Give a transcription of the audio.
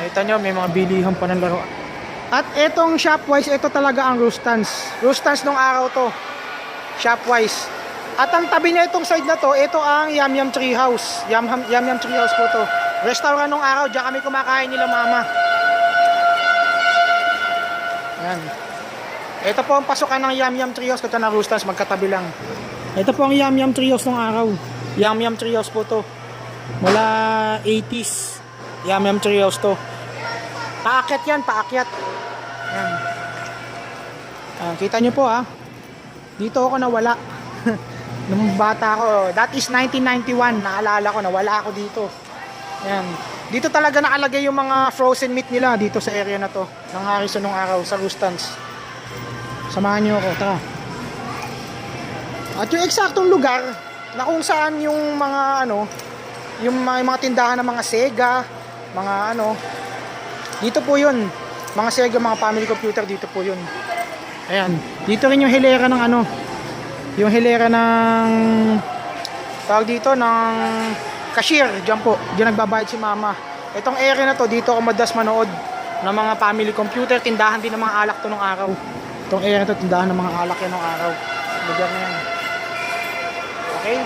Nakita nyo, may mga bilihan pa ng laruan. At etong Shopwise, ito talaga ang Rustans. Rustans nung araw to. Shopwise. At ang tabi niya itong side na to, ito ang Yum Yum Treehouse. Yum Yum Treehouse po to. Restaurant nung araw, diyan kami kumakain nila mama. Yan. Ito po ang pasukan ng Yum Yum Treehouse. Ito na Rustans, magkatabi lang. Ito po ang Yum Yum Treehouse nung araw. Yum Yum Treehouse po to. Mula 80s. Yum Yum Treehouse to. Paakyat yan, paakyat. Yan. Kita nyo po ha. Dito ako nawala. Nung bata ako. That is 1991. Naalala ko, nawala ako dito. Yan. Dito talaga nakalagay yung mga frozen meat nila dito sa area na to. Ng Harrison nung araw sa Rustans. Samahan nyo ako. Tara. At yung eksaktong lugar na kung saan yung mga ano, yung mga tindahan ng mga Sega, mga ano, dito po yun. Mga Sega, mga family computer, dito po yun. Ayan. Dito rin yung hilera ng ano, yung hilera ng tawag dito ng cashier. Diyan po, diyan nagbabayad si mama. Itong area na to, dito ako madalas manood ng mga family computer. Tindahan din ng mga alak to nung araw. Itong area na to, tindahan ng mga alak yan nung araw. Lugar na yan. Okay.